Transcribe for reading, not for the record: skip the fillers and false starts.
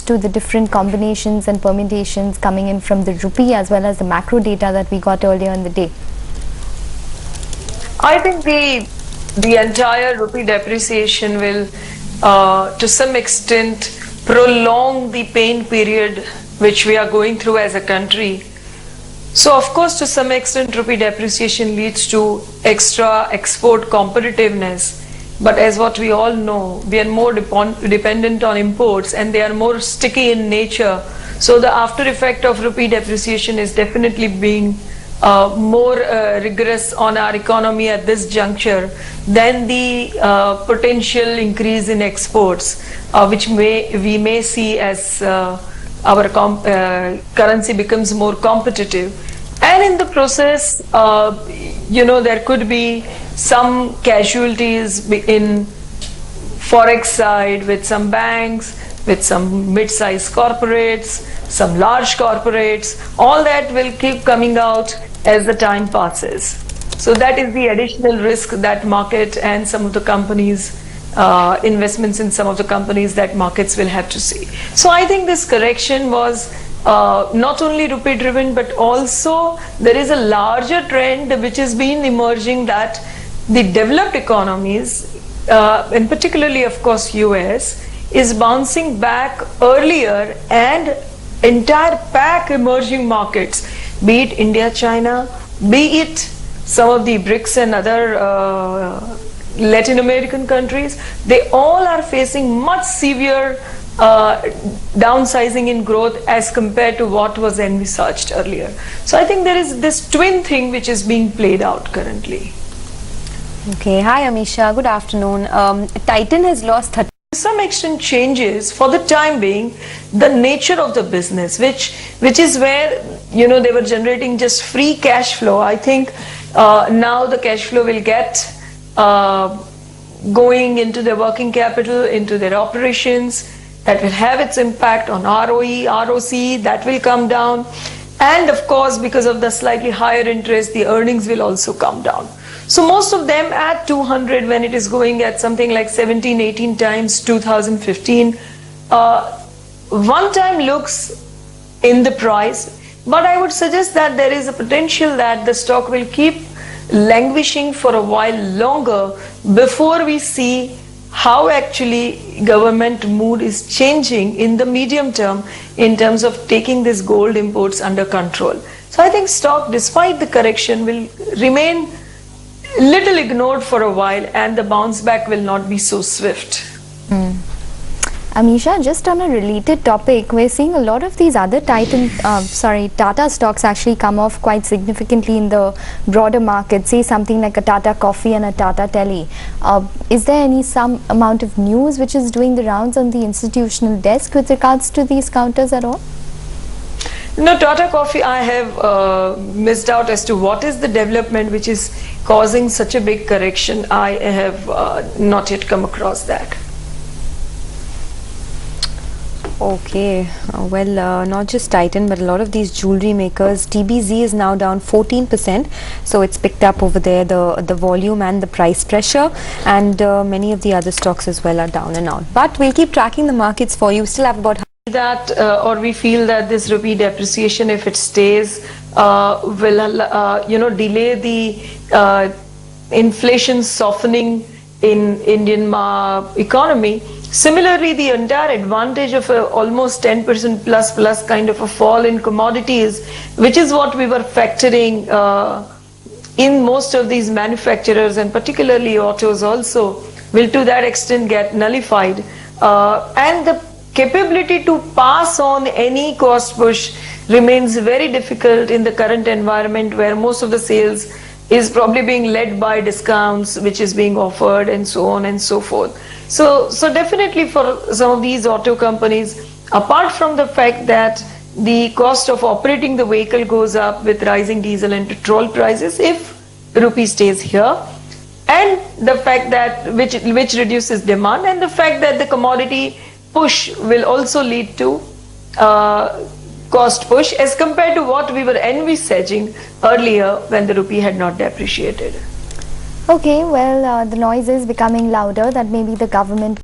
to the different combinations and permutations coming in from the rupee as well as the macro data that we got earlier in the day? I think the entire rupee depreciation will to some extent prolong the pain period which we are going through as a country. So of course, to some extent, rupee depreciation leads to extra export competitiveness. But as what we all know, we are more dependent on imports and they are more sticky in nature. So the after effect of rupee depreciation is definitely being more rigorous on our economy at this juncture than the potential increase in exports, which we may see as our currency becomes more competitive. And in the process, there could be some casualties in forex side with some banks, with some mid-sized corporates, some large corporates. All that will keep coming out as the time passes. So that is the additional risk that market and some of the companies, investments in some of the companies that markets will have to see. So I think this correction was not only rupee driven, but also there is a larger trend which has been emerging that the developed economies, and particularly of course US, is bouncing back earlier, and entire pack emerging markets, be it India, China, be it some of the BRICS and other Latin American countries, they all are facing much severe downsizing in growth as compared to what was envisaged earlier. So I think there is this twin thing which is being played out currently. Okay, hi Amisha, good afternoon. Titan has lost 30. To some extent changes for the time being the nature of the business, which is where they were generating just free cash flow. I think now the cash flow will get going into their working capital, into their operations. That will have its impact on ROE, ROC, that will come down. And of course, because of the slightly higher interest, the earnings will also come down. So most of them at 200 when it is going at something like 17, 18 times 2015. One time looks in the price, but I would suggest that there is a potential that the stock will keep languishing for a while longer before we see how actually government mood is changing in the medium term in terms of taking this gold imports under control. So I think stock, despite the correction, will remain little ignored for a while, and the bounce back will not be so swift. Amisha, just on a related topic, we're seeing a lot of these other Tata stocks actually come off quite significantly in the broader market, say something like a Tata Coffee and a Tata Tele. Is there some amount of news which is doing the rounds on the institutional desk with regards to these counters at all? No, Tata Coffee, I have missed out as to what is the development which is causing such a big correction. I have not yet come across that. Okay, not just Titan, but a lot of these jewelry makers. TBZ is now down 14%, so it's picked up over there, the volume and the price pressure, and many of the other stocks as well are down and out. But we'll keep tracking the markets for you. Still have about that or we feel that this rupee depreciation, if it stays, will delay the inflation softening in Indian economy. Similarly, the entire advantage of almost 10% plus kind of a fall in commodities, which is what we were factoring in most of these manufacturers, and particularly autos also, will to that extent get nullified. And the capability to pass on any cost push remains very difficult in the current environment, where most of the sales is probably being led by discounts which is being offered and so on and so forth. So definitely for some of these auto companies, apart from the fact that the cost of operating the vehicle goes up with rising diesel and petrol prices if rupee stays here, and the fact that which reduces demand, and the fact that the commodity push will also lead to cost push as compared to what we were envisaging earlier when the rupee had not depreciated. Okay, well, the noise is becoming louder that maybe the government